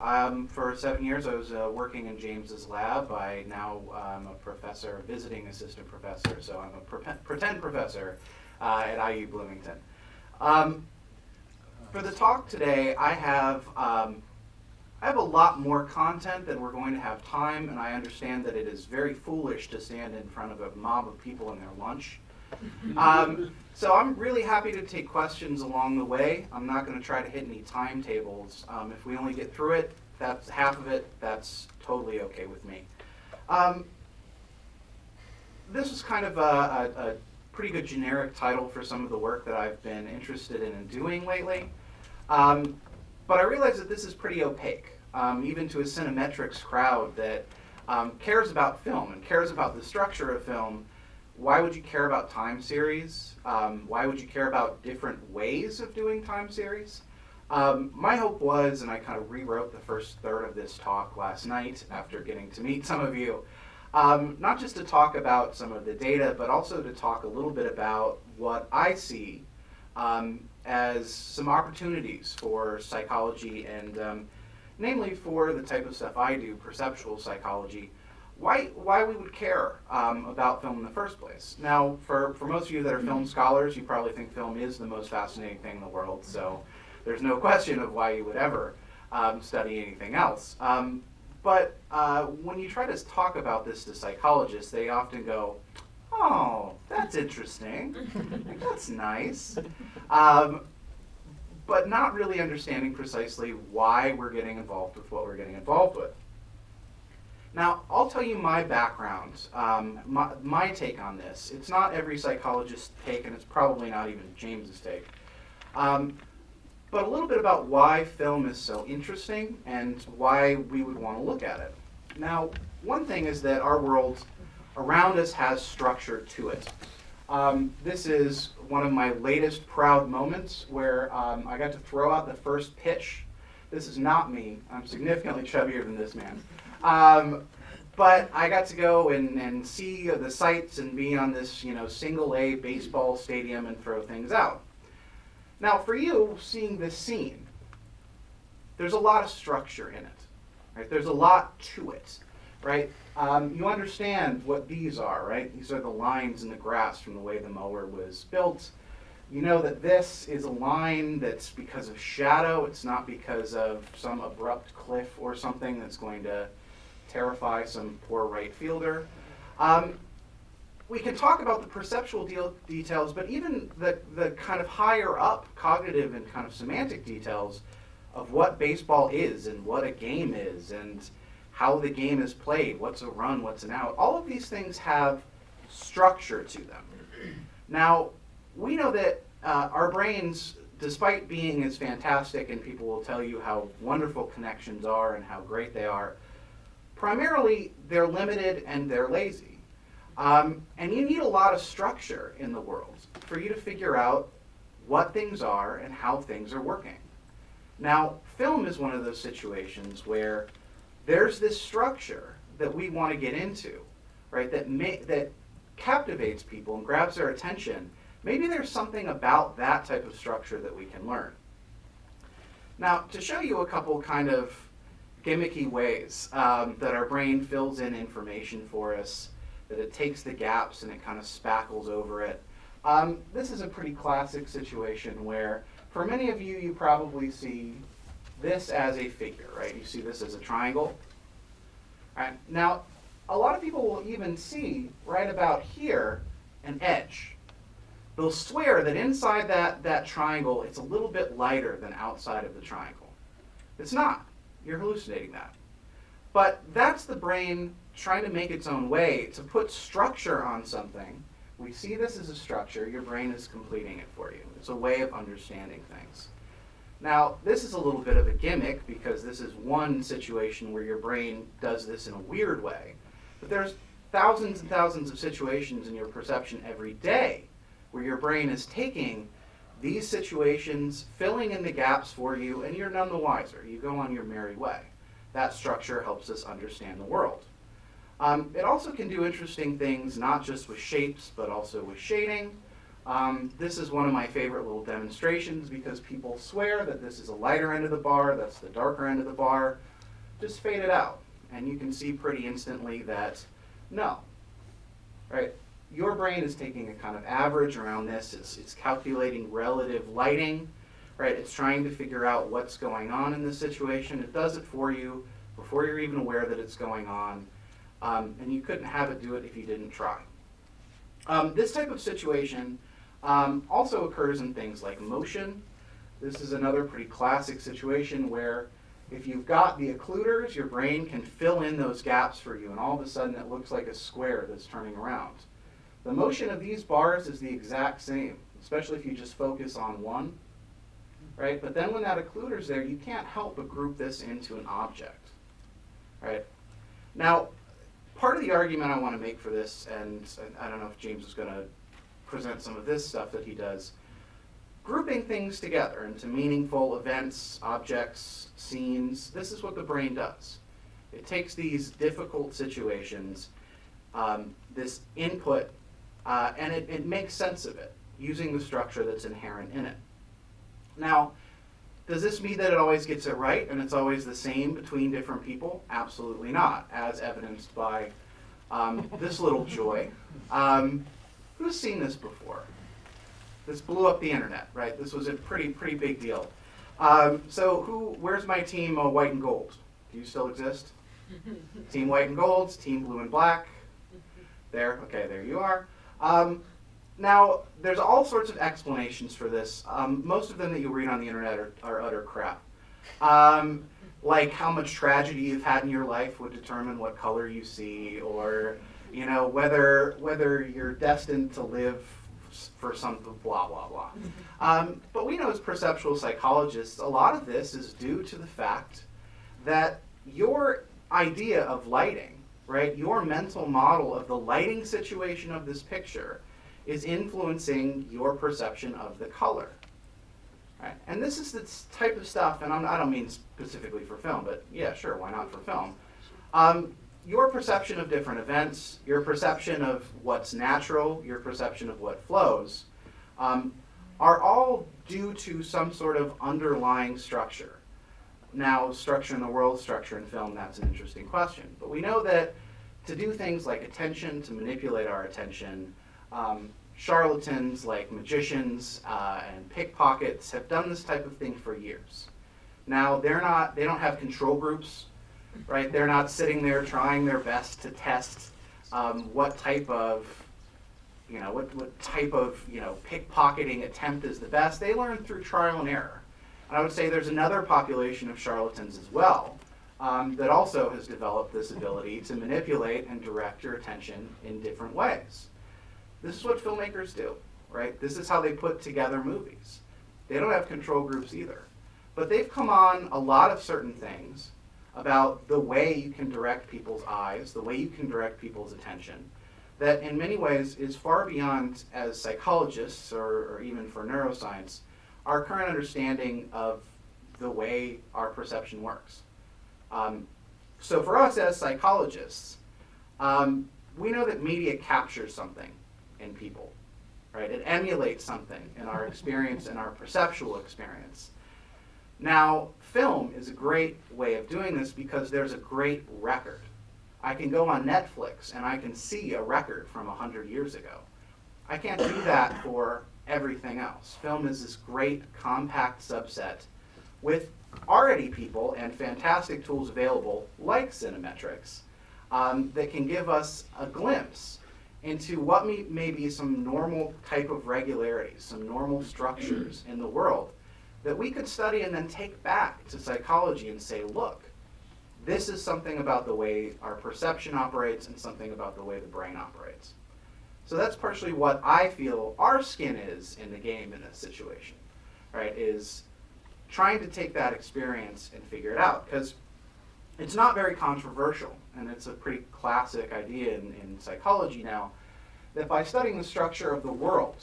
For 7 years, I was working in James's lab. I now am a professor, visiting assistant professor, so I'm a pretend professor at IU Bloomington. For the talk today, I have a lot more content than we're going to have time, and I understand that it is very foolish to stand in front of a mob of people in their lunch. So I'm really happy to take questions along the way. I'm not going to try to hit any timetables. If we only get through it, that's half of it, that's totally okay with me. This is kind of a pretty good generic title for some of the work that I've been interested in doing lately. But I realize that this is pretty opaque, even to a Cinemetrics crowd that cares about film and cares about the structure of film. Why would you care about time series? Why would you care about different ways of doing time series? My hope was, and I kind of rewrote the first third of this talk last night after getting to meet some of you, not just to talk about some of the data, but also to talk a little bit about what I see as some opportunities for psychology and namely for the type of stuff I do, perceptual psychology, why we would care about film in the first place. Now, for most of you that are film scholars, you probably think film is the most fascinating thing in the world, so there's no question of why you would ever study anything else. But when you try to talk about this to psychologists, they often go, oh, that's interesting, that's nice, but not really understanding precisely why we're getting involved with what we're getting involved with. Now, I'll tell you my background, my take on this. It's not every psychologist's take, and it's probably not even James's take. But a little bit about why film is so interesting and why we would want to look at it. Now, one thing is that our world around us has structure to it. This is one of my latest proud moments where I got to throw out the first pitch. This is not me. I'm significantly chubbier than this man. But I got to go and see the sights and be on this, single A baseball stadium and throw things out. Now, for you, seeing this scene, there's a lot of structure in it, right? There's a lot to it, right? You understand what these are, right? These are the lines in the grass from the way the mower was built. You know that this is a line that's because of shadow. It's not because of some abrupt cliff or something that's going to terrify some poor right fielder. We can talk about the perceptual details, but even the kind of higher up cognitive and kind of semantic details of what baseball is and what a game is and how the game is played, what's a run, what's an out. All of these things have structure to them. Now, we know that our brains, despite being as fantastic, and people will tell you how wonderful connections are and how great they are, primarily they're limited and they're lazy. And you need a lot of structure in the world for you to figure out what things are and how things are working. Now, film is one of those situations where there's this structure that we want to get into, right, that captivates people and grabs their attention. Maybe there's something about that type of structure that we can learn. Now, to show you a couple kind of gimmicky ways that our brain fills in information for us, that it takes the gaps and it kind of spackles over it. This is a pretty classic situation where, for many of you, you probably see this as a figure, right? You see this as a triangle. All right. Now, a lot of people will even see right about here an edge. They'll swear that inside that triangle, it's a little bit lighter than outside of the triangle. It's not. You're hallucinating that. But that's the brain trying to make its own way to put structure on something. We see this as a structure. Your brain is completing it for you. It's a way of understanding things. Now, this is a little bit of a gimmick because this is one situation where your brain does this in a weird way. But there's thousands and thousands of situations in your perception every day where your brain is taking these situations, filling in the gaps for you, and you're none the wiser. You go on your merry way. That structure helps us understand the world. It also can do interesting things, not just with shapes, but also with shading. This is one of my favorite little demonstrations because people swear that this is a lighter end of the bar, that's the darker end of the bar. just fade it out. And you can see pretty instantly that no, right? Your brain is taking a kind of average around this. It's calculating relative lighting, right? It's trying to figure out what's going on in this situation. It does it for you before you're even aware that it's going on. And you couldn't have it do it if you didn't try. This type of situation also occurs in things like motion. This is another pretty classic situation where if you've got the occluders, your brain can fill in those gaps for you, and all of a sudden it looks like a square that's turning around. The motion of these bars is the exact same, especially if you just focus on one, right? But then when that occluder's there, you can't help but group this into an object, right? Now, part of the argument I want to make for this, and I don't know if James is going to present some of this stuff that he does, grouping things together into meaningful events, objects, scenes, this is what the brain does. It takes these difficult situations, this input, and it makes sense of it using the structure that's inherent in it. Now, does this mean that it always gets it right and it's always the same between different people? Absolutely not, as evidenced by this little joy. Who's seen this before? This blew up the internet, right? This was a pretty big deal. Where's my team white and gold? Do you still exist? Team white and gold, team blue and black. There, okay, there you are. Now, there's all sorts of explanations for this. Most of them that you read on the internet are utter crap. Like how much tragedy you've had in your life would determine what color you see, or whether you're destined to live for something, blah, blah, blah. But we know as perceptual psychologists, a lot of this is due to the fact that your idea of lighting, right, your mental model of the lighting situation of this picture is influencing your perception of the color. Right? And this is the type of stuff, and I don't mean specifically for film, but yeah, sure, why not for film? Your perception of different events, your perception of what's natural, your perception of what flows, are all due to some sort of underlying structure. Now, structure in the world, structure in film, that's an interesting question. But we know that to do things like attention, to manipulate our attention, charlatans like magicians and pickpockets have done this type of thing for years. Now, they don't have control groups, right? They're not sitting there trying their best to test what type of pickpocketing attempt is the best. They learn through trial and error. And I would say there's another population of charlatans as well that also has developed this ability to manipulate and direct your attention in different ways. This is what filmmakers do, right? This is how they put together movies. They don't have control groups either. But they've come on a lot of certain things about the way you can direct people's eyes, the way you can direct people's attention, that in many ways is far beyond, as psychologists or even for neuroscience, our current understanding of the way our perception works. So for us as psychologists, we know that media captures something in people, right? It emulates something in our experience and our perceptual experience. Now, film is a great way of doing this because there's a great record. I can go on Netflix and I can see a record from 100 years ago. I can't do that for everything else. Film is this great compact subset with already people and fantastic tools available like Cinemetrics that can give us a glimpse into what may be some normal type of regularities, some normal structures in the world that we could study and then take back to psychology and say, look, this is something about the way our perception operates and something about the way the brain operates. So that's partially what I feel our skin is in the game in this situation, right, is trying to take that experience and figure it out. Because it's not very controversial, and it's a pretty classic idea in psychology now, that by studying the structure of the world,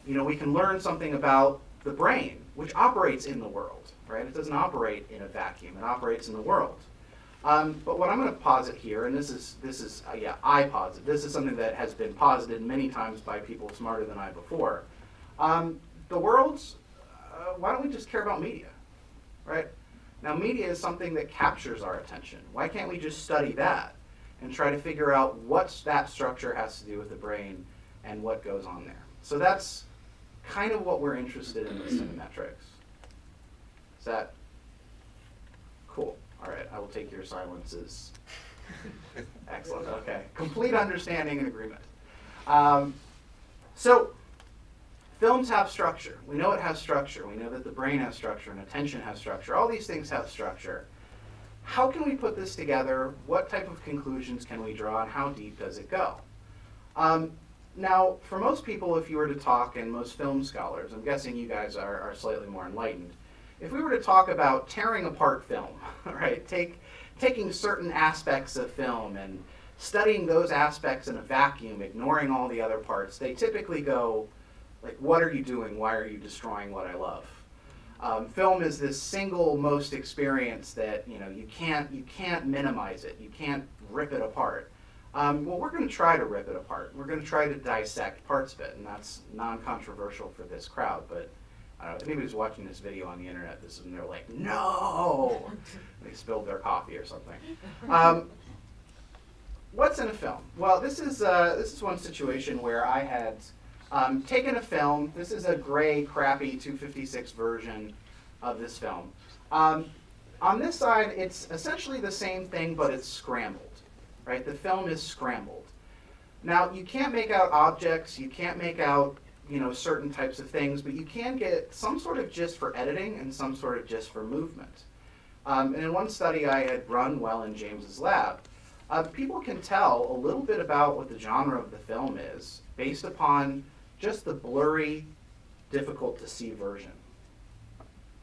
we can learn something about the brain, which operates in the world, right? It doesn't operate in a vacuum, it operates in the world. But what I'm going to posit here, and I posit, this is something that has been posited many times by people smarter than I before. The world's, why don't we just care about media, right? Now, media is something that captures our attention. Why can't we just study that and try to figure out what that structure has to do with the brain and what goes on there? So that's kind of what we're interested in with cinemetrics. Is that cool? All right, I will take your silences. Excellent, okay. Complete understanding and agreement. So films have structure. We know it has structure. We know that the brain has structure and attention has structure. All these things have structure. How can we put this together? What type of conclusions can we draw, and how deep does it go? Now, for most people, if you were to talk, and most film scholars, I'm guessing you guys are slightly more enlightened, if we were to talk about tearing apart film, right, taking certain aspects of film and studying those aspects in a vacuum, ignoring all the other parts, they typically go, like, what are you doing? Why are you destroying what I love? Film is this single most experience that you can't minimize it. You can't rip it apart. Well, we're going to try to rip it apart. We're going to try to dissect parts of it, and that's non-controversial for this crowd. But I don't know, if anybody's watching this video on the internet, and they're like, no! They spilled their coffee or something. What's in a film? Well, this is one situation where I had taken a film. This is a gray, crappy 256 version of this film. On this side, it's essentially the same thing, but it's scrambled. Right? The film is scrambled. Now, you can't make out objects, you can't make out certain types of things, but you can get some sort of gist for editing and some sort of gist for movement. And in one study I had run while in James's lab, people can tell a little bit about what the genre of the film is based upon just the blurry, difficult to see version.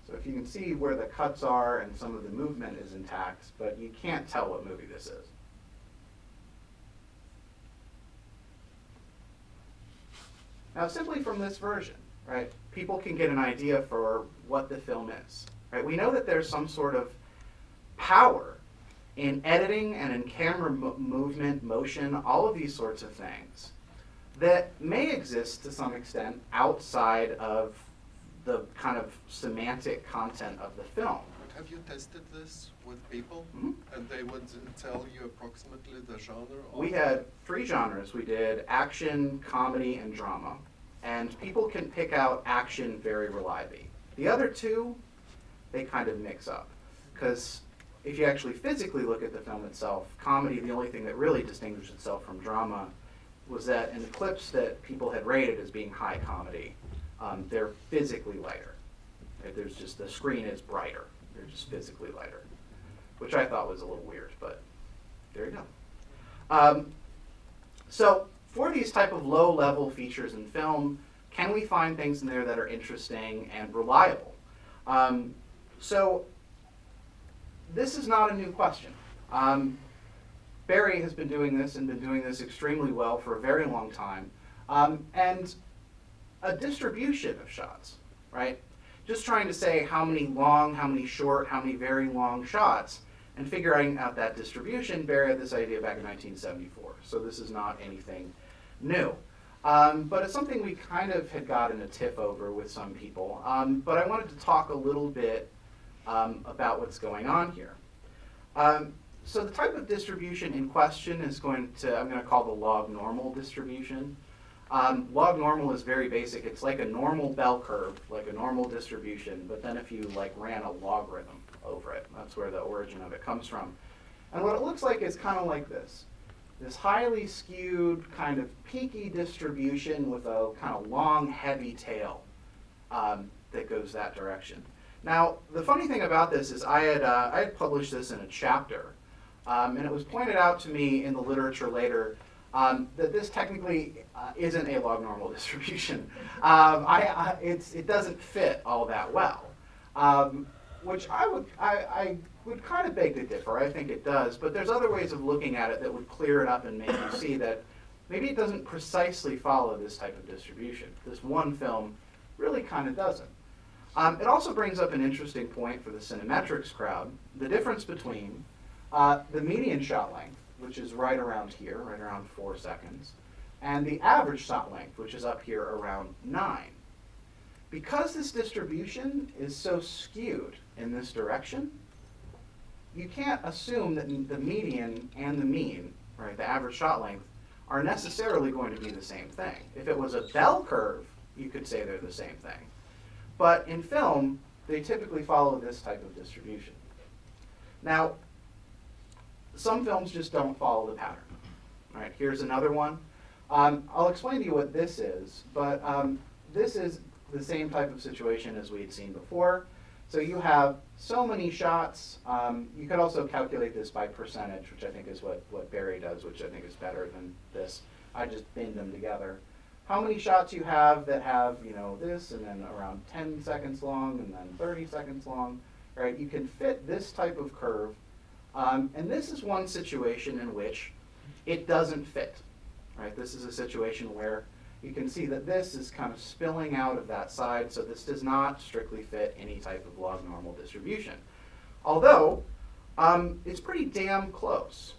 So if you can see where the cuts are and some of the movement is intact, but you can't tell what movie this is. Now, simply from this version, right, people can get an idea for what the film is. Right? We know that there's some sort of power in editing and in camera movement, motion, all of these sorts of things that may exist to some extent outside of the kind of semantic content of the film. Have you tested this with people? Mm-hmm. And they would tell you approximately the genre? We had 3 genres. We did action, comedy, and drama. And people can pick out action very reliably. The other 2, they kind of mix up. Because if you actually physically look at the film itself, comedy, the only thing that really distinguished itself from drama was that in the clips that people had rated as being high comedy, they're physically lighter. There's just, the screen is brighter. They're just physically lighter, which I thought was a little weird, but there you go. So for these type of low-level features in film, can we find things in there that are interesting and reliable? So this is not a new question. Barry has been doing this and been doing this extremely well for a very long time. And a distribution of shots, right? Just trying to say how many long, how many short, how many very long shots, and figuring out that distribution. Barry had this idea back in 1974, so this is not anything new. But it's something we kind of had gotten a tiff over with some people. But I wanted to talk a little bit about what's going on here. So the type of distribution in question is I'm going to call the log normal distribution. Log normal is very basic. It's like a normal bell curve, like a normal distribution, but then if you ran a logarithm over it, that's where the origin of it comes from. And what it looks like is kind of like this highly skewed, kind of peaky distribution with a kind of long, heavy tail that goes that direction. Now, the funny thing about this is I had published this in a chapter, and it was pointed out to me in the literature later that this technically isn't a log normal distribution. It doesn't fit all that well, which I would kind of beg to differ. I think it does, but there's other ways of looking at it that would clear it up and make you see that maybe it doesn't precisely follow this type of distribution. This one film really kind of doesn't. It also brings up an interesting point for the Cinemetrics crowd, the difference between the median shot length, which is right around here, right around 4 seconds, and the average shot length, which is up here around 9. Because this distribution is so skewed in this direction, you can't assume that the median and the mean, right, the average shot length, are necessarily going to be the same thing. If it was a bell curve, you could say they're the same thing. But in film, they typically follow this type of distribution. Now, some films just don't follow the pattern. All right, here's another one. I'll explain to you what this is, but this is the same type of situation as we had seen before. So you have so many shots. You could also calculate this by percentage, which I think is what Barry does, which I think is better than this. I just binned them together. How many shots you have that have, you know, this, and then around 10 seconds long, and then 30 seconds long, right? You can fit this type of curve. And this is one situation in which it doesn't fit, right? This is a situation where you can see that this is kind of spilling out of that side, so this does not strictly fit any type of log normal distribution. Although, it's pretty damn close,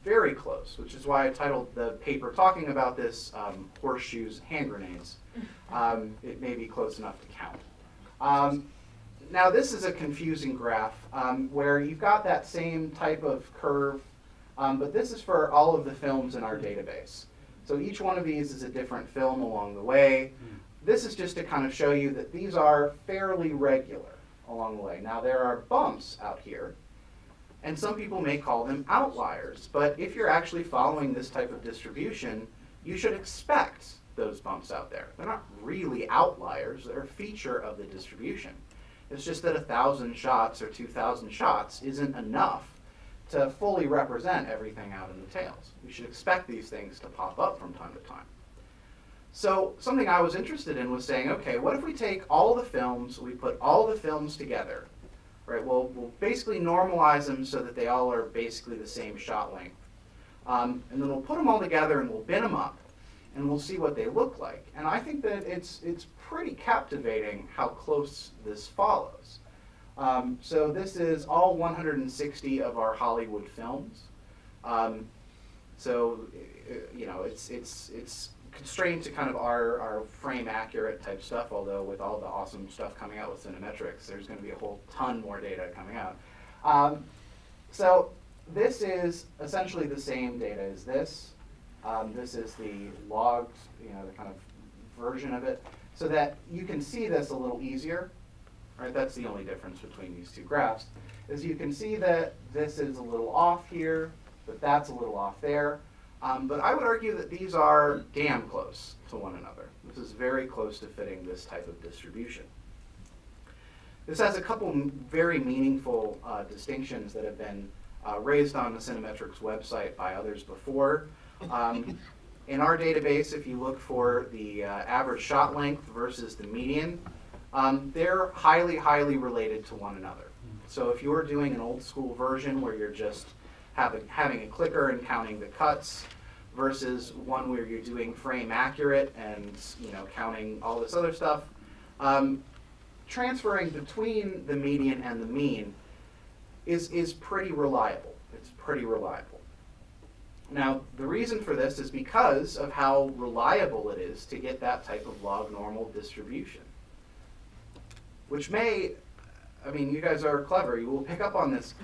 very close, which is why I titled the paper talking about this horseshoes, hand grenades. It may be close enough to count. Now this is a confusing graph where you've got that same type of curve, but this is for all of the films in our database. So each one of these is a different film along the way. This is just to kind of show you that these are fairly regular along the way. Now there are bumps out here, and some people may call them outliers, but if you're actually following this type of distribution, you should expect those bumps out there. They're not really outliers, they're a feature of the distribution. It's just that 1,000 shots or 2,000 shots isn't enough to fully represent everything out in the tails. We should expect these things to pop up from time to time. So something I was interested in was saying, okay, what if we take all the films, we put all the films together, right? We'll basically normalize them so that they all are basically the same shot length. And then we'll put them all together and we'll bin them up, and we'll see what they look like. And I think that it's pretty captivating how close this follows. So this is all 160 of our Hollywood films. So you know, it's constrained to kind of our frame accurate type stuff, although with all the awesome stuff coming out with Cinemetrics, there's going to be a whole ton more data coming out. So this is essentially the same data as this. This is the logged, you know, the kind of version of it, so that you can see this a little easier. Right, that's the only difference between these two graphs, is you can see that this is a little off here, but that's a little off there. But I would argue that these are damn close to one another. This is very close to fitting this type of distribution. This has a couple very meaningful distinctions that have been raised on the Cinemetrics website by others before. In our database, if you look for the average shot length versus the median, they're highly, highly related to one another. So if you're doing an old school version where you're just having a clicker and counting the cuts versus one where you're doing frame accurate and, you know, counting all this other stuff, transferring between the median and the mean is pretty reliable. It's pretty reliable. Now, the reason for this is because of how reliable it is to get that type of log normal distribution. Which may, I mean, you guys are clever, you will pick up on this.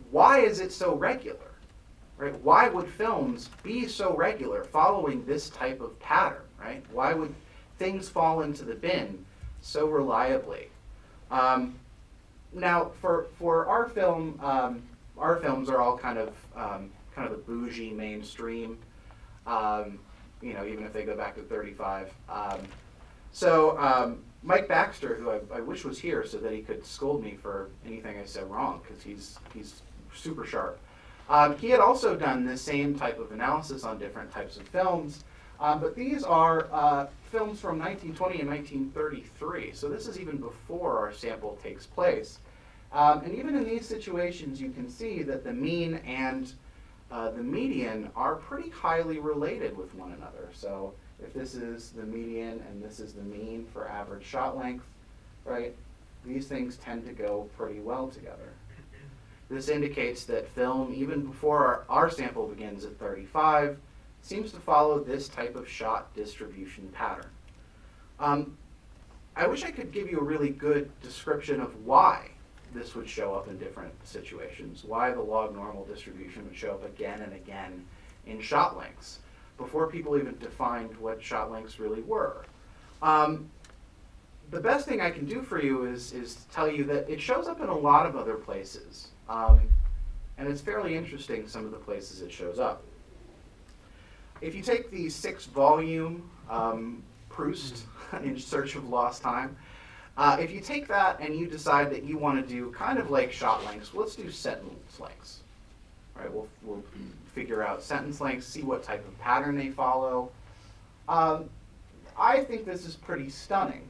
Why is it so regular? Right? Why would films be so regular following this type of pattern, right? Why would things fall into the bin so reliably? Now, for our film, our films are all kind of the bougie mainstream, you know, even if they go back to 35. Mike Baxter, who I wish was here so that he could scold me for anything I said wrong, because he's super sharp. He had also done the same type of analysis on different types of films, but these are films from 1920 and 1933, so this is even before our sample takes place. And even in these situations, you can see that the mean and the median are pretty highly related with one another. So if this is the median and this is the mean for average shot length, right, these things tend to go pretty well together. This indicates that film, even before our sample begins at 35, seems to follow this type of shot distribution pattern. I wish I could give you a really good description of why this would show up in different situations, why the log normal distribution would show up again and again in shot lengths, before people even defined what shot lengths really were. The best thing I can do for you is tell you that it shows up in a lot of other places. And it's fairly interesting, some of the places it shows up. If you take the 6-volume Proust, In Search of Lost Time, if you take that and you decide that you want to do kind of like shot lengths, let's do sentence lengths. Right? We'll figure out sentence lengths, see what type of pattern they follow. I think this is pretty stunning,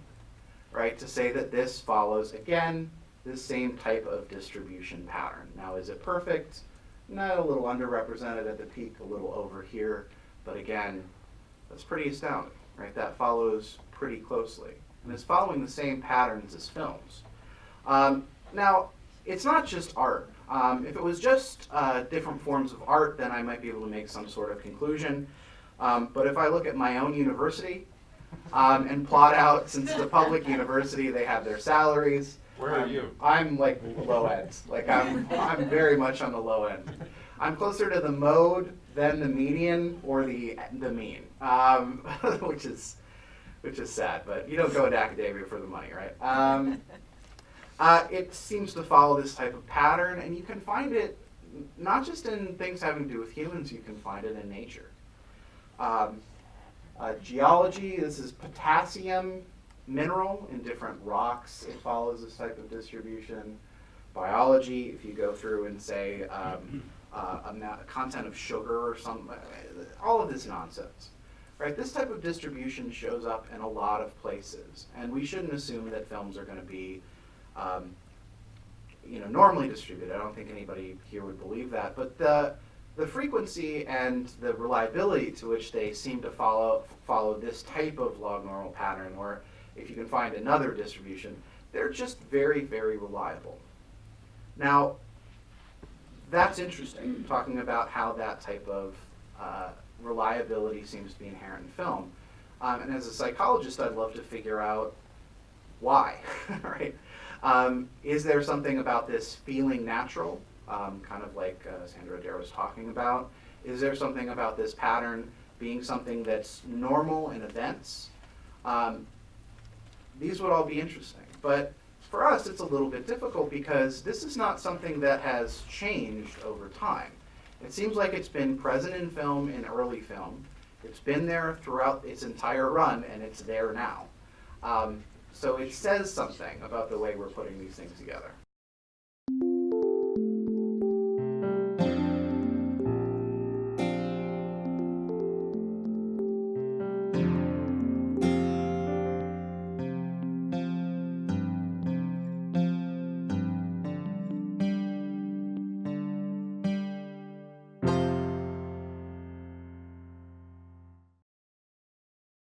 right, to say that this follows, again, this same type of distribution pattern. Now, is it perfect? Not a little underrepresented at the peak, a little over here, but again, that's pretty astounding, right? That follows pretty closely, and it's following the same patterns as films. Now, it's not just art. If it was just different forms of art, then I might be able to make some sort of conclusion. But if I look at my own university and plot out, since it's a public university, they have their salaries. Where are you? I'm like low end. Like I'm very much on the low end. I'm closer to the mode than the median or the mean, which is sad. But you don't go into academia for the money, right? It seems to follow this type of pattern, and you can find it not just in things having to do with humans. You can find it in nature. Geology, this is potassium mineral in different rocks. It follows this type of distribution. Biology, if you go through and say content of sugar or something, all of this nonsense. Right? This type of distribution shows up in a lot of places, and we shouldn't assume that films are going to be normally distributed. I don't think anybody here would believe that, but the frequency and the reliability to which they seem to follow this type of log normal pattern, or if you can find another distribution, they're just very, very reliable. Now, that's interesting, talking about how that type of reliability seems to be inherent in film. And as a psychologist, I'd love to figure out why, right? Is there something about this feeling natural, kind of like Sandra Adair was talking about? Is there something about this pattern being something that's normal in events? These would all be interesting. But for us, it's a little bit difficult because this is not something that has changed over time. It seems like it's been present in film, in early film. It's been there throughout its entire run, and it's there now. So it says something about the way we're putting these things together.